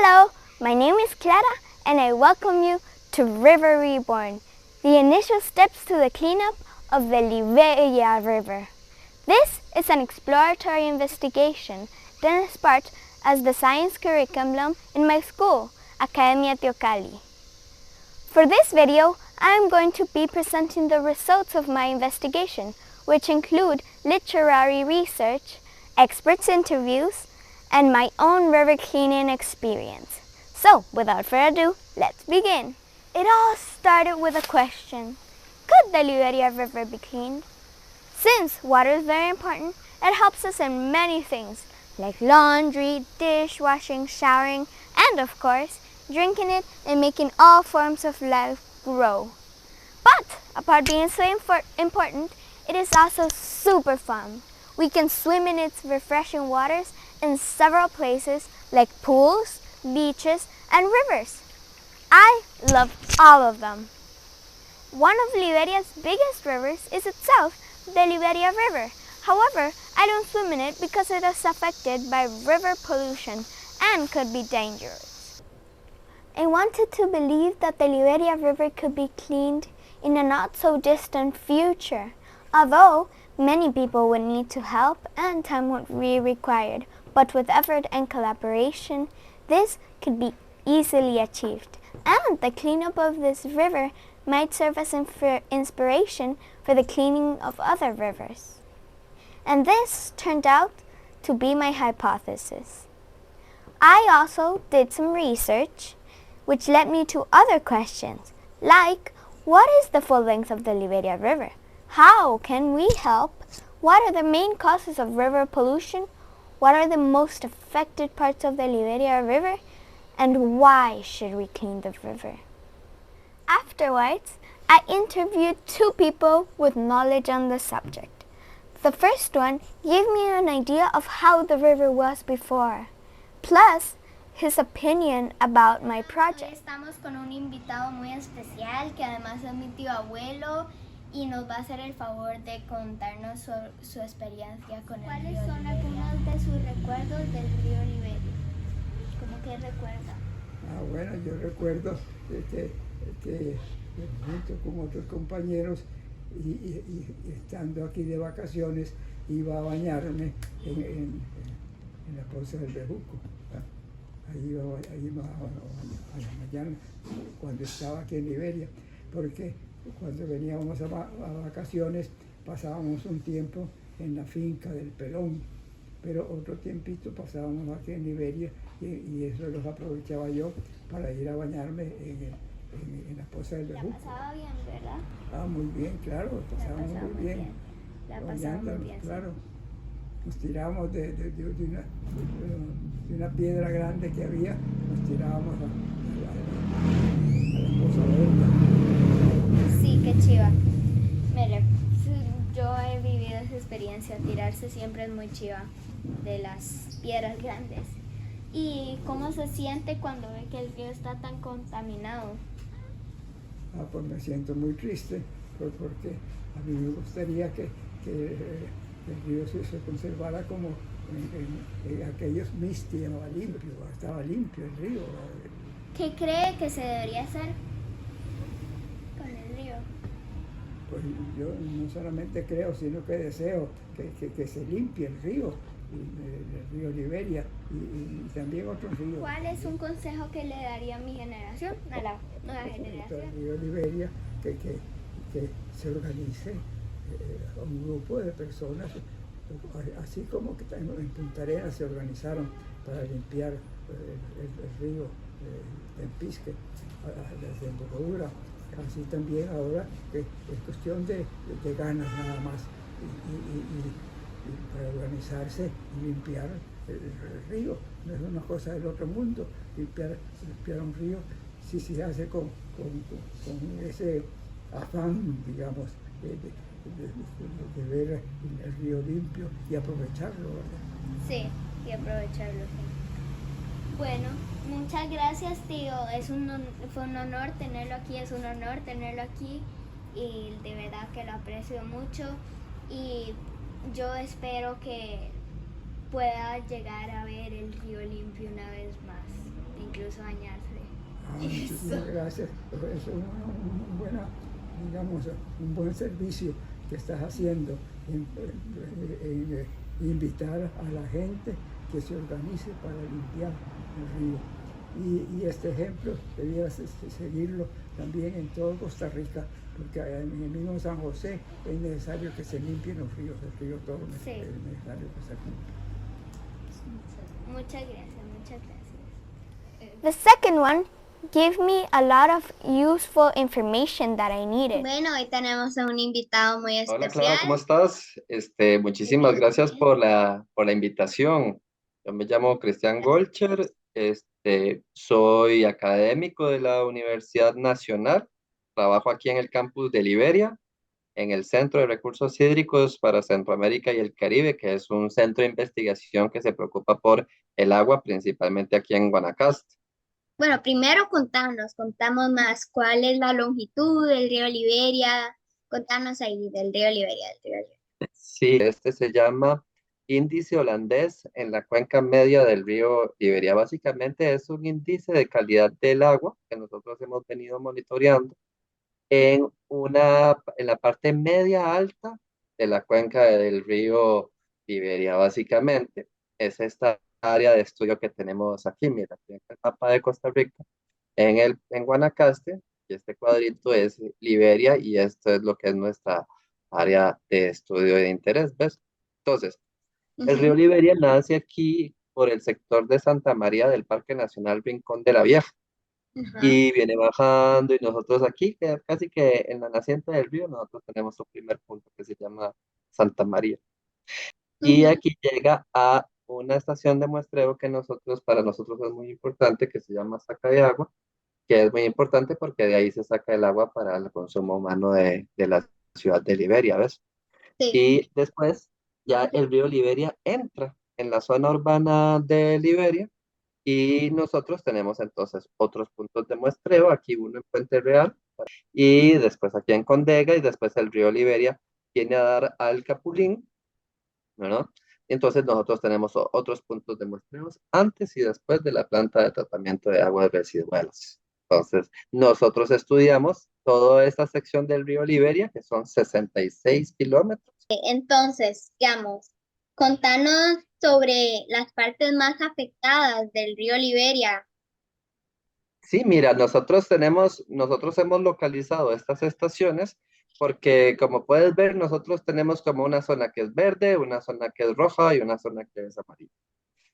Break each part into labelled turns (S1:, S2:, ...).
S1: Hello, my name is Clara and I welcome you to River Reborn, the initial steps to the cleanup of the Liberia River. This is an exploratory investigation done as part as the science curriculum in my school, Academia Teocalli. For this video, I am going to be presenting the results of my investigation, which include literary research, experts' interviews, and my own river cleaning experience. So, without further ado, let's begin. It all started with a question. Could the Liberia River be cleaned? Since water is very important, it helps us in many things, like laundry, dishwashing, showering, and of course, drinking it and making all forms of life grow. But, apart being so important, it is also super fun. We can swim in its refreshing waters in several places like pools, beaches, and rivers. I love all of them. One of Liberia's biggest rivers is itself the Liberia River. However, I don't swim in it because it is affected by river pollution and could be dangerous. I wanted to believe that the Liberia River could be cleaned in a not so distant future, although many people would need to help and time would be required. But with effort and collaboration, this could be easily achieved. And the cleanup of this river might serve as inspiration for the cleaning of other rivers. And this turned out to be my hypothesis. I also did some research, which led me to other questions, like, what is the full length of the Liberia River? How can we help? What are the main causes of river pollution? What are the most affected parts of the Liberia River? And why should we clean the river? Afterwards, I interviewed two people with knowledge on the subject. The first one gave me an idea of how the river was before, plus his opinion about my project.
S2: Hoy estamos con un invitado muy especial que además es mi tío abuelo y nos va a hacer el favor de contarnos su experiencia con el río Liberia. ¿Cuáles son algunos de sus recuerdos del río Liberia? ¿Cómo que recuerda?
S3: Bueno, yo recuerdo que junto con otros compañeros y estando aquí de vacaciones iba a bañarme en la poza del Bejuco. Ahí iba a bañarme cuando estaba aquí en Liberia, porque cuando veníamos a vacaciones pasábamos un tiempo en la finca del Pelón, pero otro tiempito pasábamos aquí en Liberia y eso los aprovechaba yo para ir a bañarme en la poza del Bejuco.
S2: La pasaba bien, ¿verdad?
S3: Ah, muy bien, claro, pasábamos muy bien.
S2: La pasaba muy bien.
S3: Claro. Nos tirábamos de una piedra grande que había, nos tirábamos a la poza verde.
S2: Sí, qué chiva. Mire, yo he vivido esa experiencia, tirarse siempre es muy chiva de las piedras grandes. ¿Y cómo se siente cuando ve que el río está tan contaminado?
S3: Pues me siento muy triste, porque a mí me gustaría que el río se conservara como en aquellos mis llamaba limpio, estaba limpio el río.
S2: ¿Qué cree que se debería hacer con el río?
S3: Pues yo no solamente creo, sino que deseo que se limpie el río Liberia y también otros ríos.
S2: ¿Cuál es un consejo que le daría a mi generación, a la nueva generación?
S3: El río Liberia, que se organice un grupo de personas, así como que en Punta Arenas se organizaron para limpiar el río en Pisque, la desembocadura. Así también ahora es cuestión de ganas nada más y para organizarse y limpiar el río. No es una cosa del otro mundo limpiar un río si se hace con ese afán, digamos, de ver el río limpio y aprovecharlo, ¿verdad?
S2: Sí, y aprovecharlo, sí. Bueno, muchas gracias, tío. Fue un honor tenerlo aquí, y de verdad que lo aprecio mucho y yo espero que pueda llegar a ver el río limpio una vez más, incluso bañarse.
S3: Muchísimas gracias. Es un buen servicio que estás haciendo en invitar a la gente que se organice para limpiar el río. Y este ejemplo debías seguirlo también en todo Costa Rica, porque en el mismo San José es necesario que se limpien los ríos, el río Tormes,
S2: Sí.
S3: es necesario que se limpie.
S2: Muchas gracias, muchas gracias.
S1: The second one gave me a lot of useful information that I needed.
S2: Bueno, hoy tenemos a un invitado muy especial.
S4: Hola Clara, ¿cómo estás? Muchísimas gracias por la invitación. Yo me llamo Cristian Golcher, soy académico de la Universidad Nacional, trabajo aquí en el campus de Liberia, en el Centro de Recursos Hídricos para Centroamérica y el Caribe, que es un centro de investigación que se preocupa por el agua, principalmente aquí en Guanacaste.
S2: Bueno, primero contamos más cuál es la longitud del río Liberia. Contanos ahí del río Liberia,
S4: Sí, se llama índice holandés en la cuenca media del río Liberia. Básicamente es un índice de calidad del agua que nosotros hemos venido monitoreando en la parte media alta de la cuenca del río Liberia. Básicamente es esta área de estudio que tenemos aquí. Mira, aquí en el mapa de Costa Rica, en Guanacaste, y este cuadrito es Liberia, y esto es lo que es nuestra área de estudio de interés, ¿ves? Entonces, el río Liberia nace aquí por el sector de Santa María del Parque Nacional Rincón de la Vieja, y viene bajando, y nosotros aquí, casi que en la naciente del río, nosotros tenemos un primer punto que se llama Santa María. Y aquí llega a una estación de muestreo que para nosotros es muy importante, que se llama Saca de Agua, que es muy importante porque de ahí se saca el agua para el consumo humano de la ciudad de Liberia, ¿ves?
S2: Sí.
S4: Y después ya el río Liberia entra en la zona urbana de Liberia, y nosotros tenemos entonces otros puntos de muestreo, aquí uno en Puente Real, y después aquí en Condega, y después el río Liberia viene a dar al Capulín, ¿no? Entonces nosotros tenemos otros puntos de muestreos antes y después de la planta de tratamiento de aguas residuales. Entonces, nosotros estudiamos toda esta sección del río Liberia, que son 66 kilómetros.
S2: Entonces, digamos, contanos sobre las partes más afectadas del río Liberia.
S4: Sí, mira, nosotros hemos localizado estas estaciones porque, como puedes ver, nosotros tenemos como una zona que es verde, una zona que es roja y una zona que es amarilla.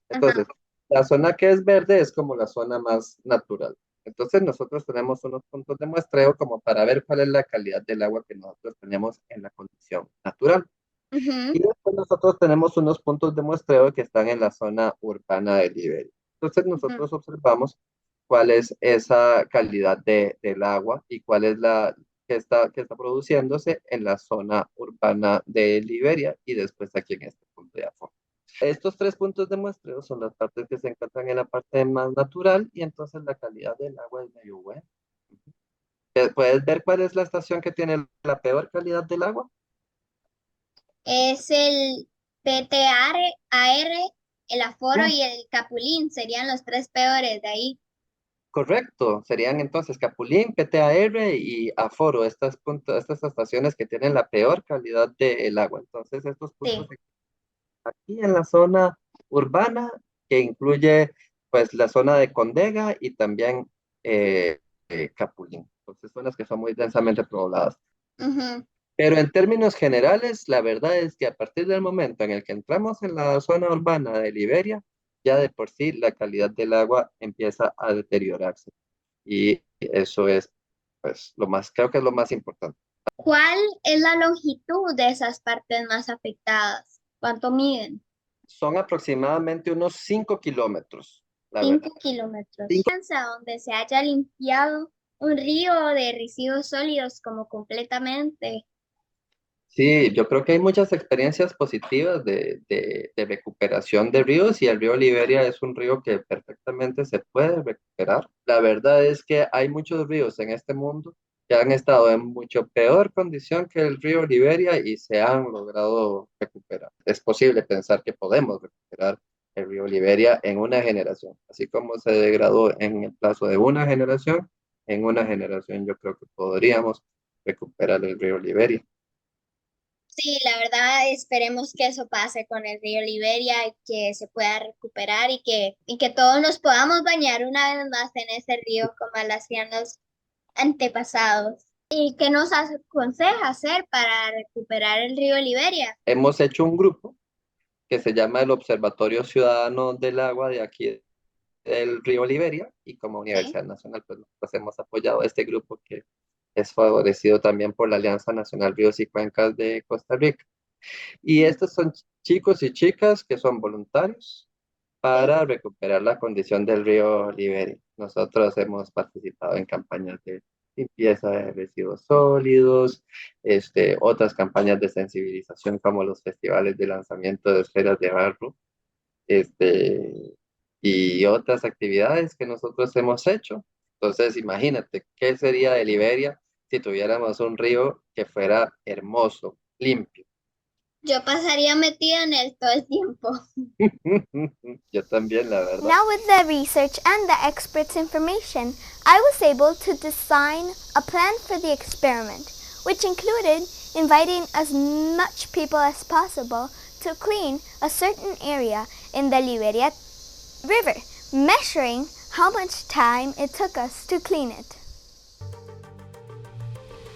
S4: Entonces, la zona que es verde es como la zona más natural. Entonces, nosotros tenemos unos puntos de muestreo como para ver cuál es la calidad del agua que nosotros tenemos en la condición natural. Y después nosotros tenemos unos puntos de muestreo que están en la zona urbana de Liberia. Entonces, nosotros observamos cuál es esa calidad del agua y cuál es la que está produciéndose en la zona urbana de Liberia y después aquí en este punto de afuera. Estos tres puntos de muestreo son las partes que se encuentran en la parte más natural, y entonces la calidad del agua es medio buena. ¿Puedes ver cuál es la estación que tiene la peor calidad del agua?
S2: Es el PTR, AR, el Aforo y el Capulín, serían los tres peores de ahí.
S4: Correcto, serían entonces Capulín, PTAR y Aforo, estas estaciones que tienen la peor calidad del agua. Entonces, estos puntos aquí en la zona urbana, que incluye pues la zona de Condega y también Capulín. Entonces, zonas que son muy densamente pobladas. Pero en términos generales, la verdad es que a partir del momento en el que entramos en la zona urbana de Liberia, ya de por sí la calidad del agua empieza a deteriorarse. Y eso es, pues, creo que es lo más importante.
S2: ¿Cuál es la longitud de esas partes más afectadas? ¿Cuánto miden?
S4: Son aproximadamente unos 5 kilómetros, la
S2: 5
S4: verdad.
S2: kilómetros. Donde se haya limpiado un río de residuos sólidos como completamente.
S4: Sí, yo creo que hay muchas experiencias positivas de recuperación de ríos, y el río Liberia es un río que perfectamente se puede recuperar. La verdad es que hay muchos ríos en este mundo que han estado en mucho peor condición que el río Liberia y se han logrado recuperar. Es posible pensar que podemos recuperar el río Liberia en una generación. Así como se degradó en el plazo de una generación, en una generación yo creo que podríamos recuperar el río Liberia.
S2: Sí, la verdad, esperemos que eso pase con el río Liberia y que se pueda recuperar y que todos nos podamos bañar una vez más en ese río como lo hacían los antepasados. ¿Y qué nos aconseja hacer para recuperar el río Liberia?
S4: Hemos hecho un grupo que se llama el Observatorio Ciudadano del Agua de aquí del río Liberia, y como
S2: Sí.
S4: Universidad Nacional pues hemos apoyado a este grupo que es favorecido también por la Alianza Nacional Ríos y Cuencas de Costa Rica. Y estos son chicos y chicas que son voluntarios
S2: Sí.
S4: para recuperar la condición del río Liberia. Nosotros hemos participado en campañas de limpieza de residuos sólidos, otras campañas de sensibilización como los festivales de lanzamiento de esferas de barro, este, y otras actividades que nosotros hemos hecho. Entonces, imagínate, ¿qué sería de Liberia si tuviéramos un río que fuera hermoso, limpio?
S2: Yo pasaría metida en él todo el tiempo.
S4: Yo también, la verdad.
S1: Now with the research and the experts' information, I was able to design a plan for the experiment, which included inviting as much people as possible to clean a certain area in the Liberia River, measuring how much time it took us to clean it.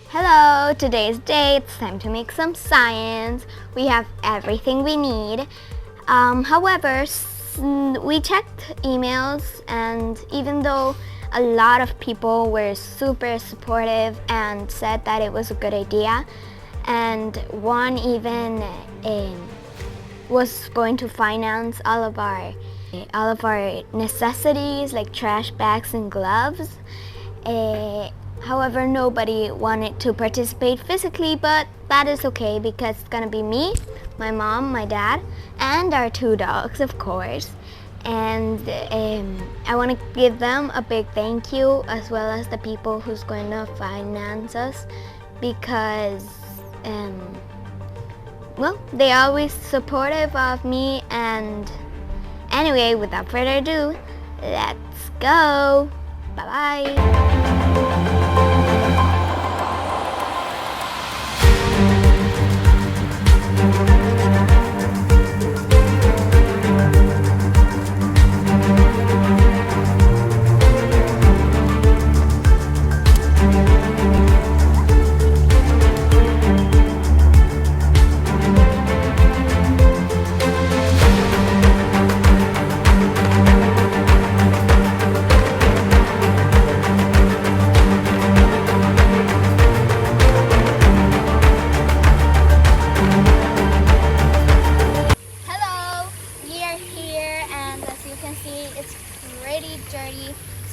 S1: Hello, today's day, it's time to make some science. We have everything we need. However, we checked emails, and even though a lot of people were super supportive and said that it was a good idea, and one even was going to finance all of our necessities like trash bags and gloves. However, nobody wanted to participate physically, but that is okay because it's gonna be me, my mom, my dad, and our 2 dogs, of course. And I want to give them a big thank you, as well as the people who's going to finance us, because well, they're always supportive of me. And anyway, without further ado, let's go. Bye-bye.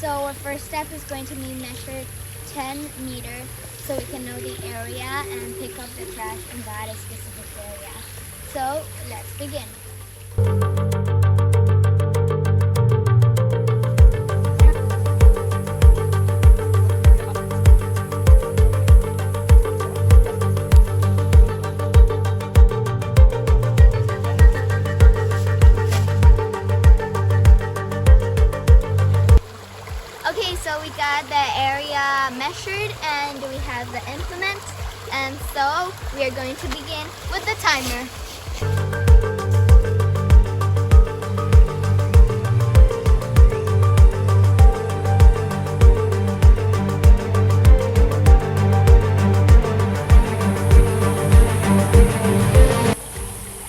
S1: So our first step is going to be measure 10 meters so we can know the area and pick up the trash in that specific area. So let's begin. Okay, so we got the area measured and we have the implement, and so we are going to begin with the timer.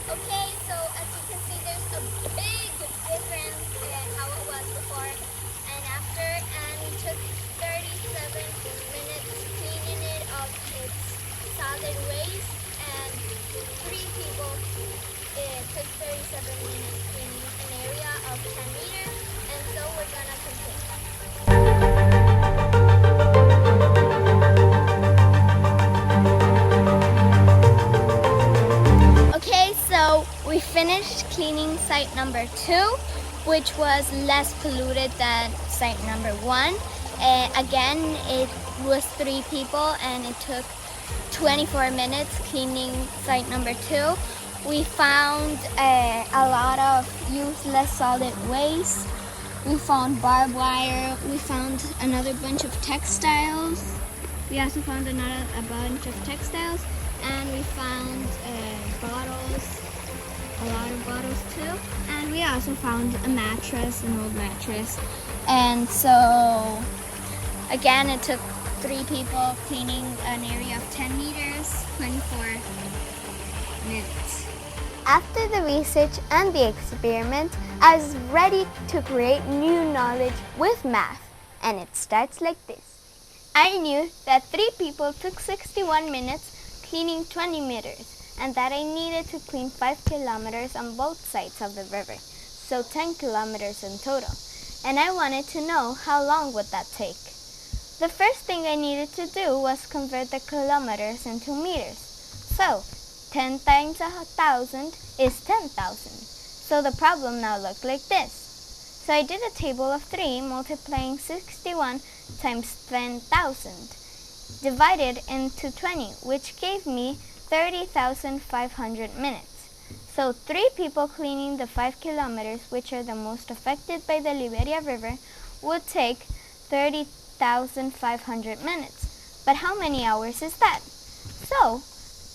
S1: Okay, so as you can see, there's a big difference in how it was before and after, and we took 37 minutes cleaning it of its solid waste, and 3 people, it took 37 minutes cleaning an area of 10 meters, and so we're gonna continue. Okay, so we finished cleaning site number 2, which was less polluted than site number 1. Again, it was 3 people and it took 24 minutes cleaning site number 2.
S2: We found a lot of useless solid waste. We found barbed wire. We found another bunch of textiles. We also found a bunch of textiles, and we found bottles, a lot of bottles too. And we also found a mattress, an old mattress. And so, again, it took 3 people cleaning an area of 10 meters, 24 minutes.
S1: After the research and the experiment, I was ready to create new knowledge with math, and it starts like this. I knew that 3 people took 61 minutes cleaning 20 meters, and that I needed to clean 5 kilometers on both sides of the river, so 10 kilometers in total. And I wanted to know how long would that take. The first thing I needed to do was convert the kilometers into meters. So, 10 times 1,000 is 10,000. So the problem now looked like this. So I did a table of 3 multiplying 61 times 10,000 divided into 20, which gave me 30,500 minutes. So 3 people cleaning the 5 kilometers, which are the most affected by the Liberia River, would take 30,500 minutes. But how many hours is that? So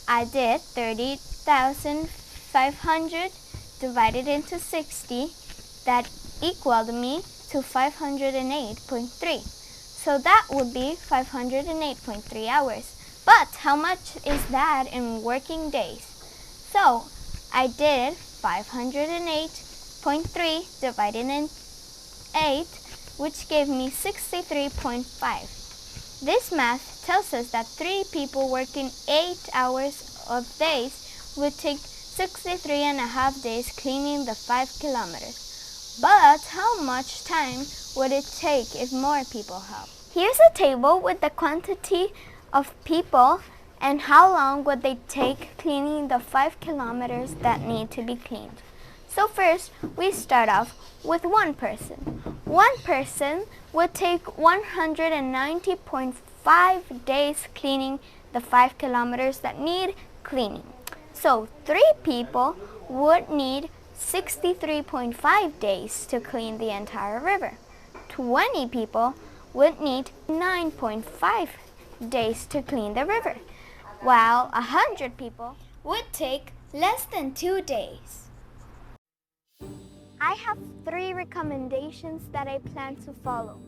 S1: I did 30,500 divided into 60. That equaled me to 508.3. So that would be 508.3 hours. But how much is that in working days? So I did 508.3 divided in 8, which gave me 63.5. This math tells us that 3 people working 8 hours of days would take 63.5 days cleaning the 5 kilometers. But how much time would it take if more people help? Here's a table with the quantity of people and how long would they take cleaning the 5 kilometers that need to be cleaned. So first, we start off with 1 person. 1 person would take 190.5 days cleaning the 5 kilometers that need cleaning. So 3 people would need 63.5 days to clean the entire river. 20 people would need 9.5 days to clean the river, while 100 people would take less than 2 days. I have 3 recommendations that I plan to follow.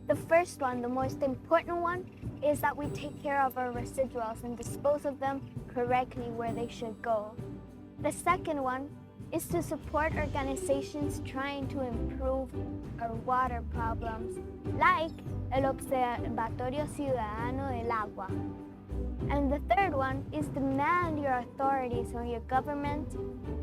S1: The first one, the most important one, is that we take care of our residuals and dispose of them correctly where they should go. The second one is to support organizations trying to improve our water problems, like el Observatorio Ciudadano del Agua. And the third one is demand your authorities or your government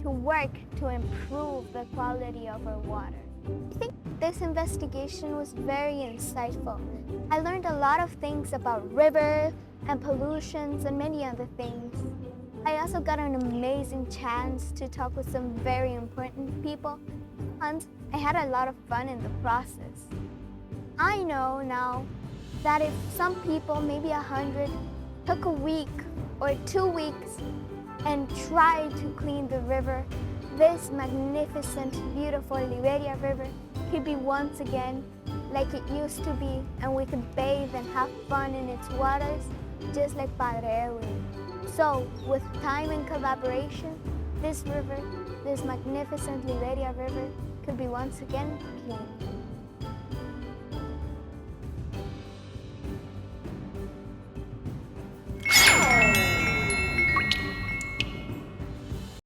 S1: to work to improve the quality of our water. I think this investigation was very insightful. I learned a lot of things about rivers and pollutions and many other things. I also got an amazing chance to talk with some very important people, and I had a lot of fun in the process. I know now that if some people, maybe 100, took a week or 2 weeks and tried to clean the river, this magnificent, beautiful Liberia River could be once again like it used to be, and we could bathe and have fun in its waters, just like Padre Edwin. So, with time and collaboration, this river, this magnificent Liberia River, could be once again clean.